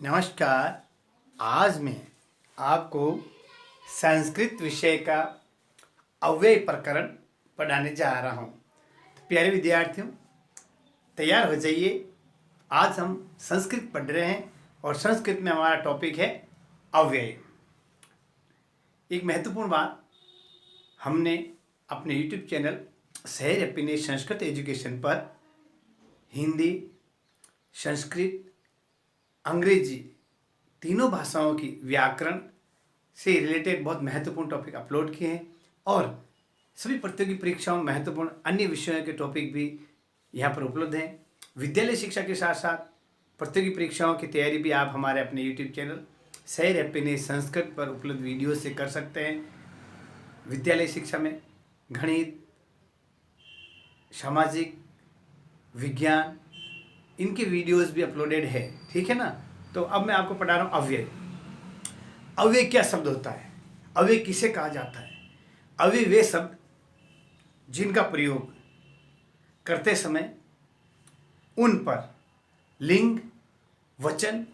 नमस्कार। आज मैं आपको संस्कृत विषय का अव्यय प्रकरण पढ़ाने जा रहा हूँ। तो प्यारे विद्यार्थियों, तैयार हो जाइए। आज हम संस्कृत पढ़ रहे हैं और संस्कृत में हमारा टॉपिक है अव्यय। एक महत्वपूर्ण बात, हमने अपने YouTube चैनल शहर हैप्पीनेस संस्कृत एजुकेशन पर हिंदी, संस्कृत, अंग्रेजी तीनों भाषाओं की व्याकरण से रिलेटेड बहुत महत्वपूर्ण टॉपिक अपलोड किए हैं और सभी प्रतियोगी परीक्षाओं में महत्वपूर्ण अन्य विषयों के टॉपिक भी यहाँ पर उपलब्ध हैं। विद्यालय शिक्षा के साथ साथ प्रतियोगी परीक्षाओं की तैयारी भी आप हमारे अपने यूट्यूब चैनल शहर हैप्पीनेस संस्कृत पर उपलब्ध वीडियो से कर सकते हैं। विद्यालय शिक्षा में गणित, सामाजिक विज्ञान, इनके वीडियोस भी अपलोडेड है, ठीक है ना। तो अब मैं आपको पढ़ा रहा हूँ अव्यय। अव्यय क्या शब्द होता है, अव्यय किसे कहा जाता है? अव्यय वे शब्द जिनका प्रयोग करते समय उन पर लिंग, वचन,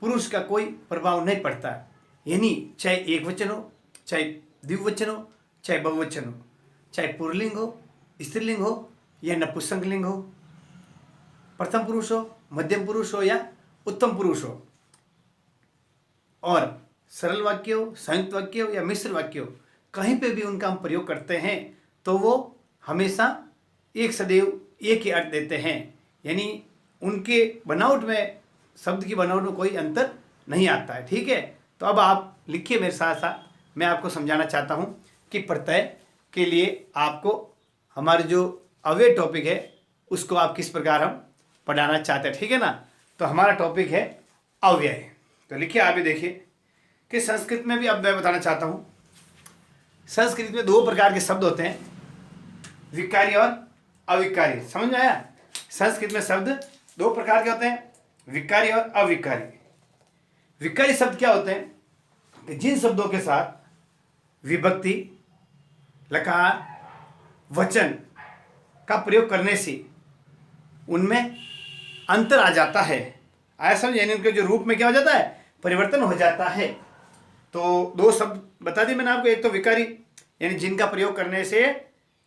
पुरुष का कोई प्रभाव नहीं पड़ता, यानी चाहे एक वचन हो, चाहे द्विवचन हो, चाहे बहुवचन हो, चाहे पुल्लिंग हो, स्त्रीलिंग हो या नपुंसकलिंग हो, प्रथम पुरुष हो, मध्यम पुरुष हो या उत्तम पुरुष हो, और सरल वाक्य हो, संयुक्त वाक्य हो या मिश्र वाक्य हो, कहीं पे भी उनका हम प्रयोग करते हैं तो वो हमेशा एक सदैव एक ही अर्थ देते हैं, यानी उनके बनावट में, शब्द की बनावट में कोई अंतर नहीं आता है, ठीक है। तो अब आप लिखिए मेरे साथ साथ, मैं आपको समझाना चाहता हूँ कि प्रत्यय के लिए आपको हमारे जो अव्यय टॉपिक है उसको आप किस प्रकार हम पढ़ाना चाहते हैं, ठीक है ना। तो हमारा टॉपिक है अव्यय। तो लिखिए, आप भी देखिए कि संस्कृत में भी अव्यय बताना चाहता हूँ। संस्कृत में दो प्रकार के शब्द होते हैं, विकारी और अविकारी। समझ में आया? संस्कृत में शब्द दो प्रकार के होते हैं, विकारी और अविकारी। विकारी शब्द क्या होते हैं कि जिन शब्दों के साथ विभक्ति, लकार, वचन का प्रयोग करने से उनमें अंतर आ जाता है। आया समझ? यानी उनके जो रूप में क्या हो जाता है, परिवर्तन हो जाता है। तो दो शब्द बता दिए मैंने आपको। एक तो विकारी, यानी जिनका प्रयोग करने से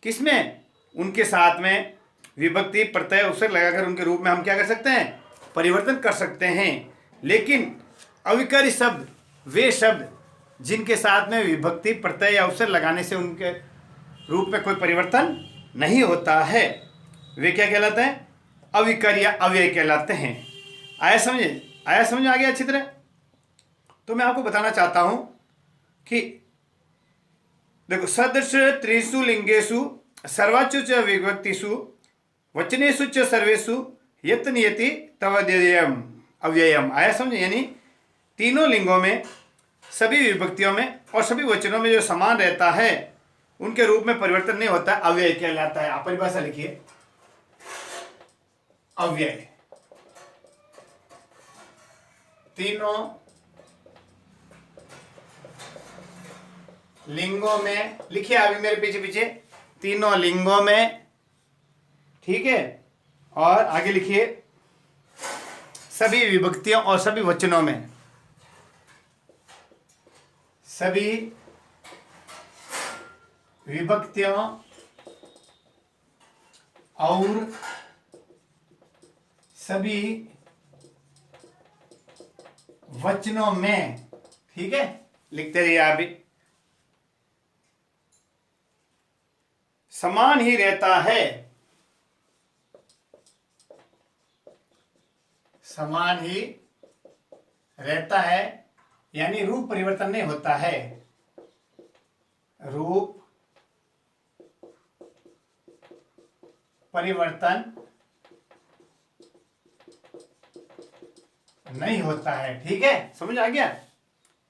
किसमें, उनके साथ में विभक्ति, प्रत्यय, उपसर्ग लगाकर उनके रूप में हम क्या कर सकते हैं, परिवर्तन कर सकते हैं। लेकिन अविकारी शब्द वे शब्द जिनके साथ में विभक्ति, प्रत्यय या उपसर्ग लगाने से उनके रूप में कोई परिवर्तन नहीं होता है, वे क्या कहलाते हैं, अविकारी या अव्यय कहलाते हैं। आया समझे? आया समझ आ गया अच्छी तरह? तो मैं आपको बताना चाहता हूं कि देखो, सदृश त्रिषु लिंगेषु सर्वाचु च विभक्तिषु वचनेषु च सर्वेषु यत् नियति तवद्ययम् अव्ययम्। आया समझ? यानी तीनों लिंगों में, सभी विभक्तियों में और सभी वचनों में जो समान रहता है उनके रूप में परिवर्तन नहीं होता, अव्यय कहलाता है। आप परिभाषा लिखिए, अव्यय तीनों लिंगों में, लिखिए अभी मेरे पीछे पीछे, तीनों लिंगों में, ठीक है। और आगे लिखिए, सभी विभक्तियों और सभी वचनों में, सभी विभक्तियों और सभी वचनों में, ठीक है। लिखते रहिए आप भी, समान ही रहता है, समान ही रहता है, यानी रूप परिवर्तन नहीं होता है, रूप परिवर्तन नहीं होता है, ठीक है। समझ आ गया?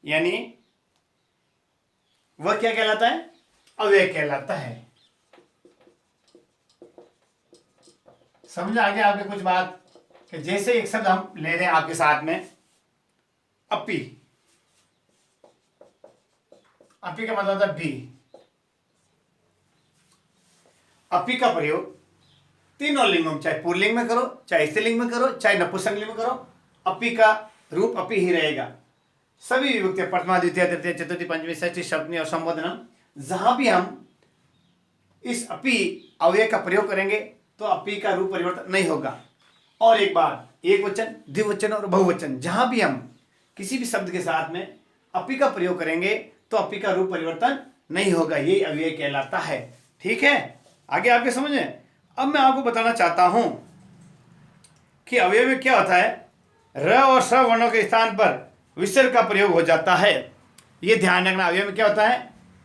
यानी वह क्या कहलाता है, अव्यय कहलाता है। समझ आ गया आपके कुछ बात? कि जैसे एक शब्द हम ले रहे हैं आपके साथ में, अपी। अपी का मतलब होता है भी। अपी का प्रयोग तीनों लिंगों में, चाहे पुल्लिंग में करो, चाहे स्त्रीलिंग में करो, चाहे नपुंसकलिंग में करो, अपी का रूप अपि ही रहेगा। सभी विभक्ति प्रथमा द्वितीय तृतीय चतुर्थी पंचमी षष्ठी सप्तमी और संबोधनम, जहां भी हम इस अपि अव्यय का प्रयोग करेंगे तो अपि का रूप परिवर्तन नहीं होगा। और एक बात, एक वचन, द्विवचन और बहुवचन, जहां भी हम किसी भी शब्द के साथ में अपि का प्रयोग करेंगे तो अपि का रूप परिवर्तन नहीं होगा, ये अव्यय कहलाता है। ठीक है, आगे आपके समझ में। अब मैं आपको बताना चाहता हूं कि अव्यय में क्या होता है। र और स वर्णों के स्थान पर विसर्ग का प्रयोग हो जाता है, ये ध्यान रखना। अव्यय में क्या होता है,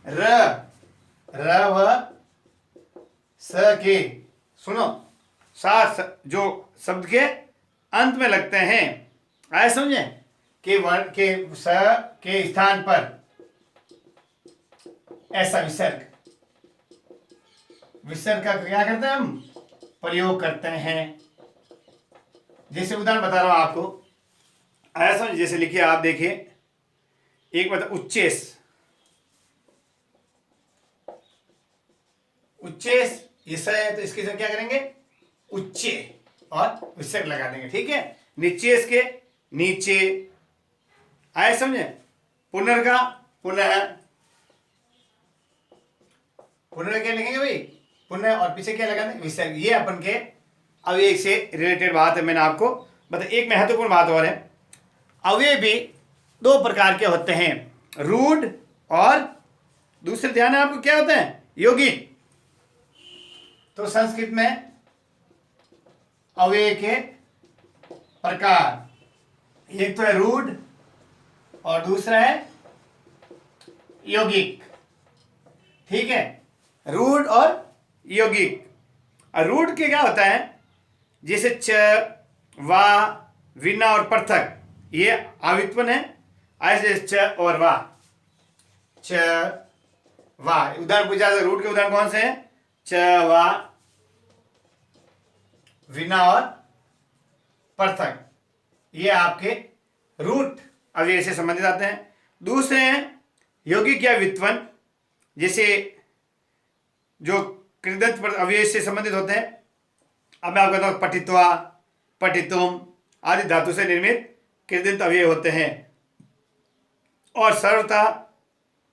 र व स के, सुनो, सात जो शब्द के अंत में लगते हैं, आए समझे, के वर्ण के स के स्थान पर ऐसा विसर्ग, विसर्ग का क्या करते हैं हम, प्रयोग करते हैं। जैसे उदाहरण बता रहा हूं आपको, आया समझ। जैसे लिखिए, आप देखिए, एक बता, उच्चेस, उच्चेस ये स है तो इसके साथ क्या करेंगे, उच्चे और विसर्ग लगा देंगे। ठीक है, निचेस के नीचे, आया समझे। पुनर्गा पुनः, पुनः क्या लिखेंगे भाई, पुनः, और पीछे क्या लगा देंगे, विसर्ग। ये अपन के अव्यय से रिलेटेड बात है, मैंने आपको बता। एक महत्वपूर्ण बात और है, अव्यय भी दो प्रकार के होते हैं, रूढ़ और दूसरे, ध्यान है आपको, क्या होते हैं, यौगिक। तो संस्कृत में अव्यय के प्रकार, एक तो है रूढ़ और दूसरा है यौगिक। ठीक है, रूढ़ और यौगिक। रूढ़ के क्या होता है, जैसे च, वा, विना और पृथक, ये आवित्वन है। ऐसे च और वा, च वा, उदाहरण पूछा, रूढ़ के उदाहरण कौन से हैं, च वा, विना और पृथक, ये आपके रूट अव्यय से संबंधित आते हैं। दूसरे हैं यौगिक या वित्वन, जैसे जो कृदंत अव्यय से संबंधित होते हैं। अब मैं आपको कहता हूं, पठित्वा, पठितुम आदि धातु से निर्मित कृदंत अव्यय होते हैं। और सर्वथा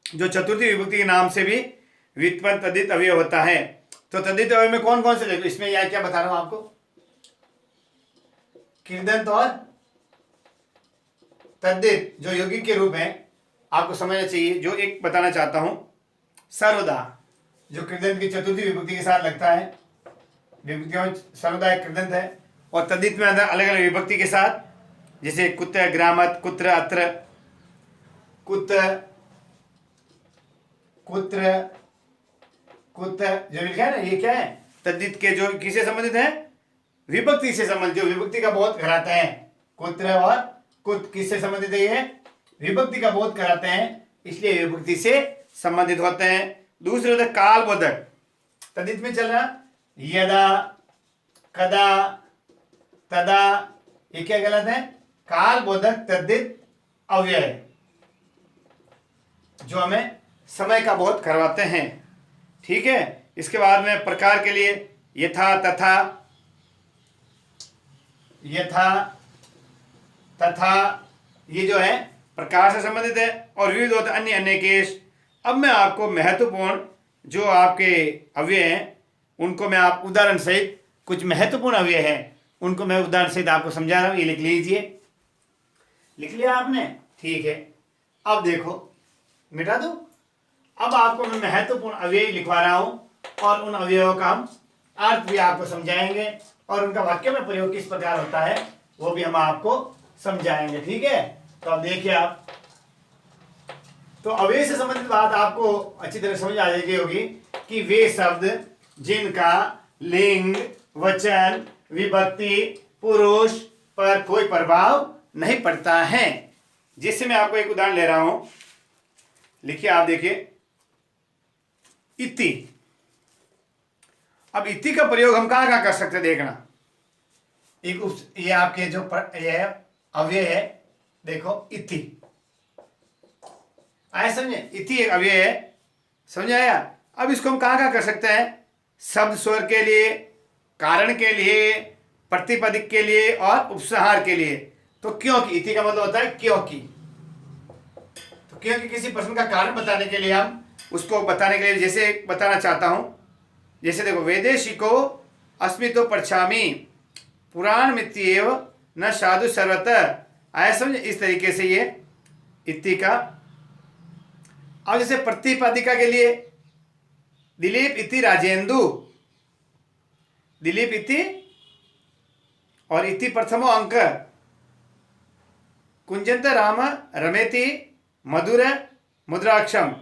जो चतुर्थी विभक्ति के नाम से भी व्युत्पन्न तद्धित अव्यय होता है। तो तद्धित अव्यय में कौन कौन से देखो, इसमें यह क्या बता रहा हूं आपको, कृदंत और तद्धित जो यौगिक के रूप हैं, आपको समझना चाहिए। जो एक बताना चाहता हूं, सर्वदा जो कृदंत की चतुर्थी विभक्ति के साथ लगता है, विभक्तियों में सर्वदा एक कृदंत है, और तद्धित में अलग अलग विभक्ति के साथ, जैसे कुत्र, ग्रामत, कुत्र, अत्र, कुत, कुत्र, कुत, जो लिखा है ना, ये क्या है, तद्धित के जो किससे संबंधित है, विभक्ति से संबंधित, जो विभक्ति का बोध कराते हैं। कुत्र और कुत किससे संबंधित है, ये विभक्ति का बोध कराते हैं, इसलिए विभक्ति से संबंधित होते हैं। दूसरे होते काल बोधक, तद्धित में चल रहा, यदा, कदा, तदा, ये क्या गलत है, काल बोधक तद्धित अव्यय, जो हमें समय का बोध करवाते हैं। ठीक है, इसके बाद में प्रकार के लिए यथा, तथा, यथा, तथा, ये जो है प्रकार से संबंधित है। और विविध होता अन्य, अनेकेश। अब मैं आपको महत्वपूर्ण जो आपके अव्यय हैं उनको मैं आप उदाहरण सहित, कुछ महत्वपूर्ण अव्यय हैं उनको मैं उदाहरण सहित आपको समझा रहा हूं। ये लिख लीजिए, लिख लिया आपने, ठीक है। अब देखो, मिटा दो। अब आपको मैं महत्वपूर्ण अव्यय लिखवा रहा हूं और उन अव्ययों का हम अर्थ भी आपको समझाएंगे और उनका वाक्य में प्रयोग किस प्रकार होता है वो भी हम आपको समझाएंगे। ठीक है, तो अब देखिए आप, तो अव्यय से संबंधित बात आपको अच्छी तरह समझ आ जाएगी होगी कि वे शब्द जिनका लिंग, वचन, विभक्ति, पुरुष पर कोई प्रभाव नहीं पड़ता है। जिससे मैं आपको एक उदाहरण ले रहा हूं, लिखिए, आप देखिए, इति। अब इति का प्रयोग हम कहां कहां कर सकते हैं, देखना। एक ये आपके जो ये अव्यय है, देखो, इति, आया समझे, इति एक अव्यय है, समझ आया। अब इसको हम कहां कहां कर सकते हैं, शब्द स्वर के लिए, कारण के लिए, प्रतिपदिक के लिए और उपसंहार के लिए। तो क्योंकि, इति का मतलब होता है क्योंकि। तो क्योंकि किसी प्रश्न का कारण बताने के लिए हम उसको बताने के लिए जैसे बताना चाहता हूं, जैसे देखो, वैदेशिको अस्मि तो पृच्छामि पुराण मित्येव न साधु सर्वतः, आया समझ। इस तरीके से ये इति का। अब जैसे प्रतिपादिका के लिए दिलीप इति राजेंदु, दिलीप इति और इति प्रथमो अंक, कुंजंत राम रमेति मधुर मुद्राक्षम।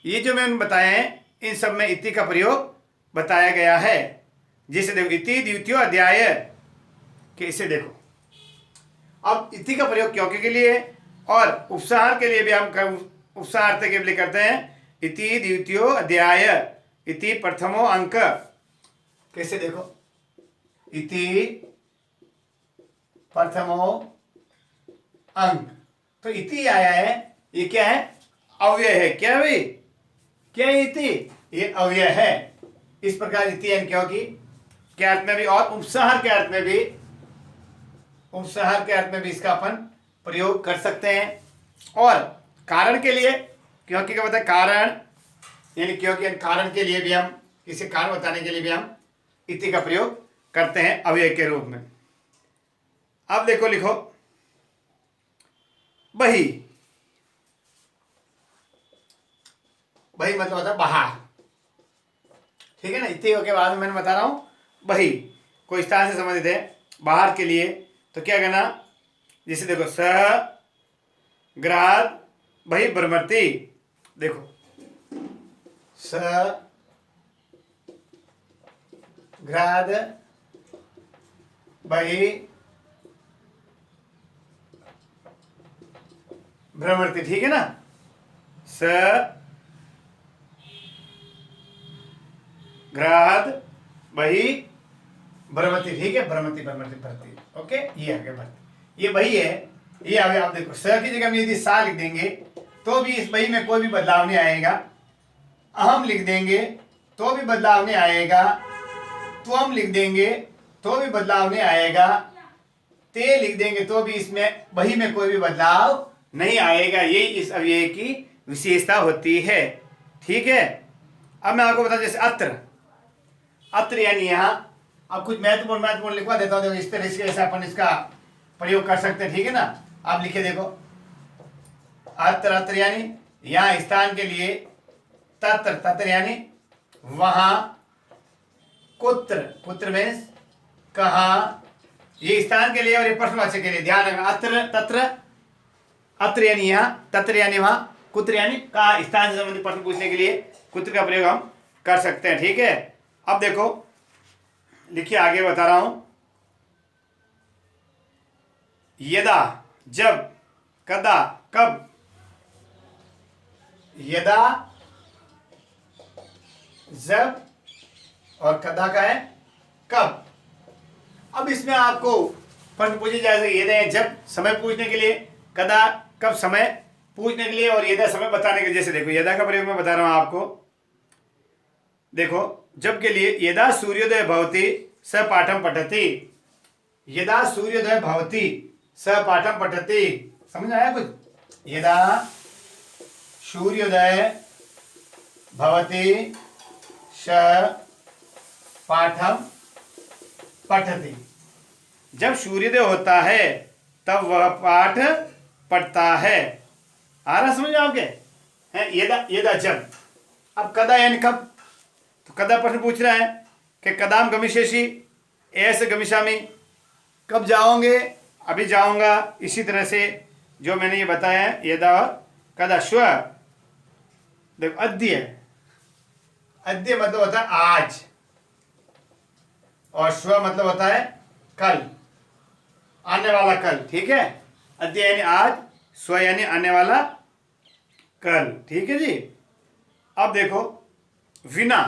ये जो मैंने बताए हैं इन सब में इति का प्रयोग बताया गया है। जैसे देखो, इति द्वितीय अध्याय के, इसे देखो, अब इति का प्रयोग क्योंकि के लिए और उपसहार के लिए भी हम उपसहार के लिए करते हैं। इति द्वितीय अध्याय इति प्रथमो अंक, कैसे देखो, इति प्रथमो अंक, तो इति आया है, ये क्या है, अव्यय है। क्या भाई, क्या है इति, ये अव्यय है। इस प्रकार इति यानी क्योंकि के अर्थ में भी और उपसहार के अर्थ में भी, उपसहार के अर्थ में भी इसका अपन प्रयोग कर सकते हैं। और कारण के लिए क्योंकि क्या बताए, कारण यानी क्योंकि कारण के लिए भी हम, किसी कारण बताने के लिए भी हम इति का प्रयोग करते हैं अव्यय के रूप में। अब देखो, लिखो बही, बही मतलब होता है बाहर, ठीक है ना। इति के बाद में मैंने बता रहा हूं बही कोई स्थान से संबंधित है, बाहर के लिए, तो क्या करना, जैसे देखो, सह ग्राद बही भ्रमति, देखो, स ग्राद बही भ्रमति, ठीक है ना। स ग्राद बही भ्रमति, ठीक है, भ्रमति भ्रमति भ्रमति, ओके, ये आगे भ्रमति, ये बही है। ये आगे आप देखो, स की जगह में यदि सा लिख देंगे तो भी इस बही में कोई भी बदलाव नहीं आएगा। अहम लिख देंगे तो भी बदलाव नहीं आएगा। त्वम लिख देंगे तो भी बदलाव नहीं आएगा। ते लिख देंगे तो भी इसमें बही में कोई भी बदलाव नहीं आएगा। यही इस अव्यय की विशेषता होती है, ठीक है। अब मैं आपको बता, जैसे अत्र, अत्र यानी यहाँ, अब कुछ महत्वपूर्ण लिखवा देता हूँ। देखो, इस तरह से अपन इसका प्रयोग कर सकते हैं, ठीक है ना। आप लिखे देखो, अत्र, अत्र यानी यहाँ स्थान के लिए, तत्र, तत्र यानी वहां, कुत्र, कुत्र में कहाँ, ये स्थान के लिए और ये प्रश्नवाचक के लिए। ध्यान रखना, अत्र तत्र, अत्र यानी यहाँ, तत्र यानी वहां, कुत्र यानी कहाँ, स्थान से संबंधित प्रश्न पूछने के लिए कुत्र का प्रयोग हम कर सकते हैं, ठीक है। अब देखो, लिखिए, आगे बता रहा हूं, यदा जब, कदा कब, यदा जब और कदा का है कब। अब इसमें आपको प्रश्न पूछे जा सकते, यदा जब समय पूछने के लिए, कदा कब समय पूछने के लिए, और यदा समय बताने के लिए। जैसे देखो, यदा का प्रयोग मैं बता रहा हूं आपको, देखो, जब के लिए, यदा सूर्योदय भवति स पाठम पठति, यदा सूर्योदय भवति स पाठम पठति, समझ आया कुछ। यदा सूर्योदय भवति स पाठम पठति, जब सूर्योदय होता है तब वह पाठ पढ़ता है। आ रहा समझ आपके हैं, यदा, यदा जब। अब कदा यानी कब, तो कदा प्रश्न पूछ रहा है कि कदाम गमिष्यसि, ऐसे गमिष्यामि, कब जाओगे, अभी जाऊंगा। इसी तरह से जो मैंने ये बताया है, यदा और कदा। श्व, देखो, अद्य, अद्य मतलब होता है आज, और श्व मतलब होता है कल, आने वाला कल, ठीक है। अद्य यानी आज, स्व यानी आने वाला कल, ठीक है जी। अब देखो, विना,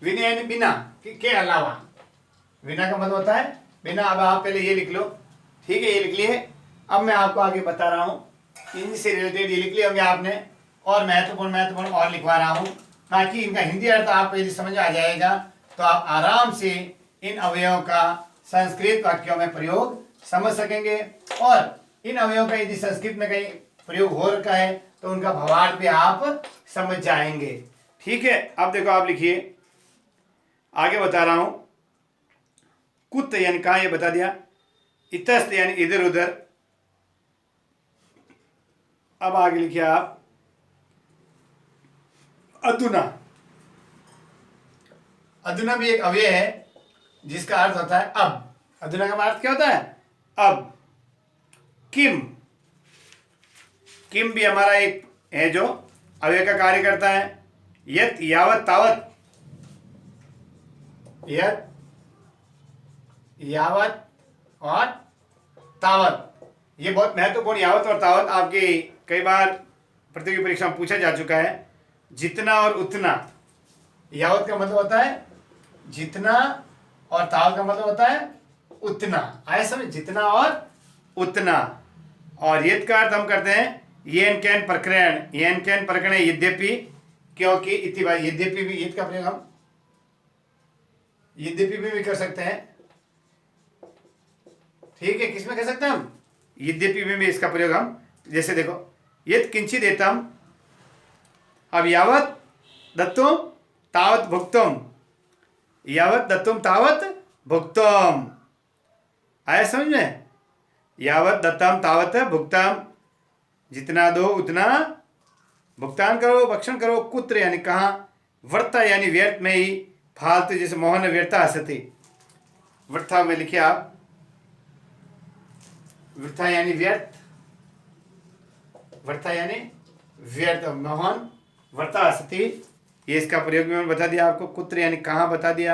विना यानी बिना, के अलावा, विना का मतलब होता है बिना। अब आप पहले ये लिख लो, ठीक है, ये लिख लिए। अब मैं आपको आगे बता रहा हूँ, इनसे रिलेटेड ये लिख लिए होंगे आपने, और महत्वपूर्ण और लिखवा रहा हूँ, ताकि इनका हिंदी अर्थ आपको यदि समझ आ जाएगा तो आप आराम से इन अवयवों का संस्कृत वाक्यों में प्रयोग समझ सकेंगे और इन अवयवों का यदि संस्कृत में कहीं प्रयोग हो रखा है तो उनका भावार्थ भी आप समझ जाएंगे। ठीक है, अब देखो आप लिखिए, आगे बता रहा हूं। कुत यानी कहां, ये बता दिया। इतस्त यानी इधर उधर। अब आगे लिखिए आप अधुना। अधुना भी एक अव्यय है जिसका अर्थ होता है अब। अधुना का अर्थ क्या होता है? अब। किम, किम भी हमारा एक है जो अव्यय का कार्य करता है। यत, यावत, तावत। यत, यावत और तावत, ये बहुत महत्वपूर्ण। यावत और तावत आपके कई बार प्रतियोगी परीक्षा में पूछा जा चुका है। जितना और उतना। यावत का मतलब होता है जितना और तावत का मतलब होता है उतना। आए समझ, जितना और उतना। और यद का अर्थ हम करते हैं येन कैन प्रकरण। येन कैन प्रकरण यद्यपि, क्योंकि इति बात। यद्यपि भी यद का प्रयोग हम यद्यपि भी कर सकते हैं। ठीक है, किसमें कर सकते हैं हम? यद्यपि में भी इसका प्रयोग हम, जैसे देखो यद किंचित देतम, अब यावत दत्तुम तावत भुक्तुम। यावत दत्तुम तावत भुक्तुम। आया समझ में? यावत दत्तम तावत भुक्तम, जितना दो उतना भुगतान करो, भक्षण करो। कुत्र यानी कहाँ, वर्ता यानी व्यर्थ में ही, फालतू, जैसे मोहन व्यर्था हसती। वृथा में लिखिए आप, वृथा यानी व्यर्थ, वृथा यानी व्यर्थ। मोहन वर्ता हसती, ये इसका प्रयोग भी मैंने बता दिया आपको। कुत्र यानी कहाँ बता दिया।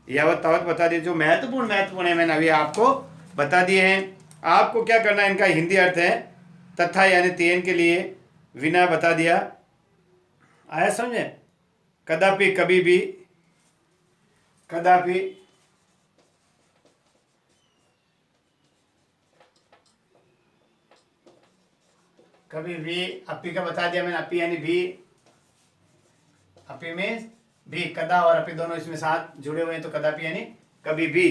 यावत तावत बता दिया। जो महत्वपूर्ण है मैंने अभी आपको बता दिए हैं। आपको क्या करना है, इनका हिंदी अर्थ है तथा यानी तेन के लिए विना बता दिया। आया समझे? कदापि, कभी भी, कदापि, कभी भी। अपी का बता दिया मैंने, अपी यानी भी। अपी में भी, कदा और अपी दोनों इसमें साथ जुड़े हुए हैं, तो कदापि यानी कभी भी।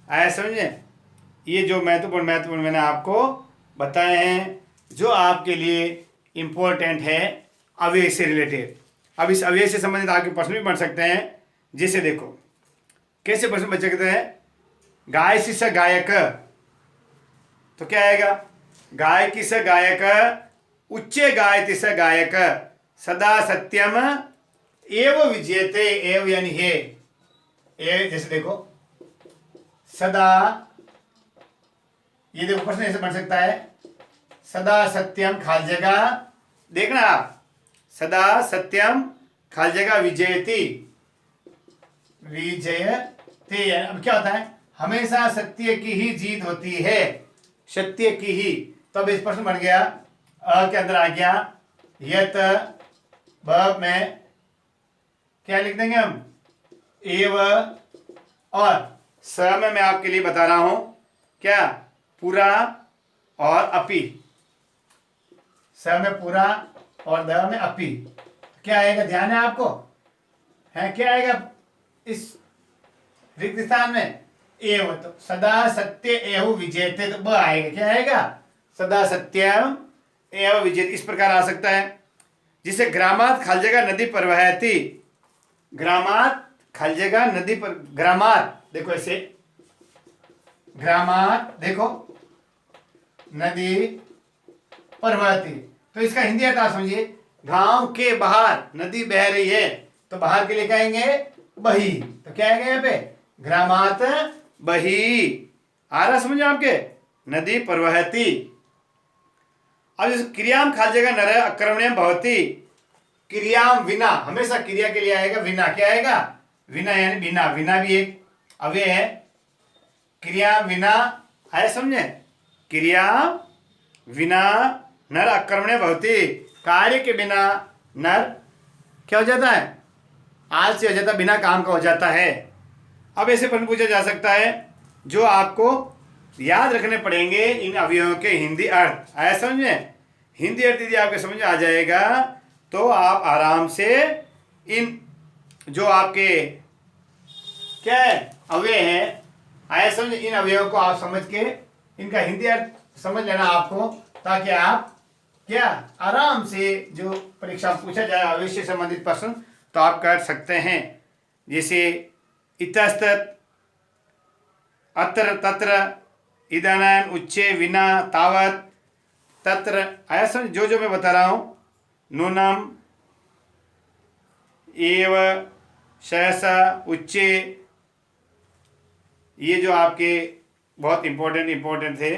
आया समझे? ये जो महत्वपूर्ण मैंने आपको बताए हैं, जो आपके लिए इम्पोर्टेंट है अव्यय से रिलेटेड। अब इस अव्यय से संबंधित आपके प्रश्न भी बन सकते हैं। जैसे देखो कैसे प्रश्न बन सकते हैं। गाय सी स गायक, तो क्या आएगा? गाय की स गायक, उच्चे गायति स गायक, सदा सत्यम एव विजयते। एव यानी है। ए जैसे देखो सदा, ये देखो प्रश्न ऐसे बन सकता है, सदा सत्यम खाल जगह, देखना आप, सदा सत्यम खाल जगह विजयती। विजयते अब क्या होता है? हमेशा सत्य की ही जीत होती है, सत्य की ही। तो अब इस प्रश्न बन गया, अ के अंदर आ गया यत, ब में क्या लिख देंगे हम? एव, और स में मैं आपके लिए बता रहा हूं क्या? पूरा और अपी। स में पूरा और द में अपी। क्या आएगा? ध्यान है आपको? है क्या आएगा इस रिक्त स्थान में? एव, तो सदा सत्य एव विजेते, तो ब आएगा। क्या आएगा? सदा सत्यम एव विजेत। इस प्रकार आ सकता है। जिसे ग्रामात खाल जगह नदी पर बहती। ग्रामात खाल जगह नदी पर, ग्रामात देखो ऐसे, ग्रामात देखो नदी पर बहती, तो इसका हिंदी अर्थ समझिए। गांव के बाहर नदी बह रही है, तो बाहर के लिए कहेंगे बही। तो क्या आएगा यहाँ पे? ग्रामात बही। आ रहा समझ आपके? नदी प्रवहती। अब इस क्रियाम खाल जगह नर अक्रमण्यम भवती। क्रियाम विना, हमेशा क्रिया के लिए आएगा विना। क्या आएगा? विना यानी बिना। विना भी एक अव्यय है। क्रिया विना, आया समझे? क्रिया विना नर अक्रमण्य भवती। कार्य के बिना नर क्या हो जाता है? आलसी हो जाता, बिना काम का हो जाता है। अब ऐसे प्रश्न पूछा जा सकता है जो आपको याद रखने पड़ेंगे इन अवयवों के हिंदी अर्थ। आया समझ में? हिंदी अर्थ यदि आपके समझ आ जाएगा तो आप आराम से इन जो आपके क्या है अव्यय हैं, आया समझ, इन अवयवों को आप समझ के इनका हिंदी अर्थ समझ लेना आपको, ताकि आप क्या आराम से जो परीक्षा में पूछा जाए भविष्य संबंधित प्रश्न तो आप कर सकते हैं। जैसे इतस्तत, अत्र तत्र, इदानीं, उच्चे, विना, तावत, तत्र, आया समझ जो जो मैं बता रहा हूँ, नूनम, एव, सहसा, उच्चे, ये जो आपके बहुत इंपॉर्टेंट थे।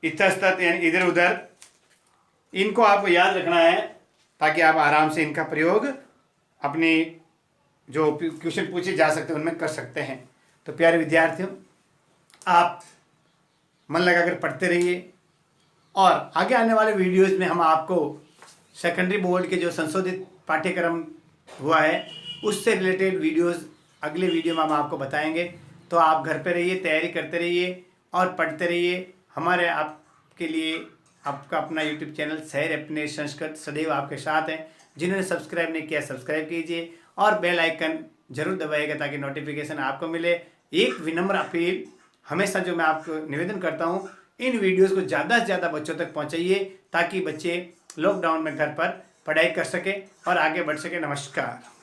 इतस्तत यानी इधर उधर, इनको आपको याद रखना है ताकि आप आराम से इनका प्रयोग अपनी जो क्वेश्चन पूछे जा सकते हैं उनमें कर सकते हैं। तो प्यारे विद्यार्थियों, आप मन लगाकर पढ़ते रहिए और आगे आने वाले वीडियोस में हम आपको सेकेंडरी बोर्ड के जो संशोधित पाठ्यक्रम हुआ है उससे रिलेटेड वीडियोस अगले वीडियो में हम आपको बताएंगे। तो आप घर पे रहिए, तैयारी करते रहिए और पढ़ते रहिए। हमारे आपके लिए आपका अपना यूट्यूब चैनल शहर अपने संस्कृत सदैव आपके साथ है। जिन्होंने सब्सक्राइब नहीं किया सब्सक्राइब कीजिए और बेल आइकन जरूर दबाइएगा ताकि नोटिफिकेशन आपको मिले। एक विनम्र अपील हमेशा जो मैं आपको निवेदन करता हूँ, इन वीडियोस को ज़्यादा से ज़्यादा बच्चों तक पहुँचाइए ताकि बच्चे लॉकडाउन में घर पर पढ़ाई कर सके और आगे बढ़ सके। नमस्कार।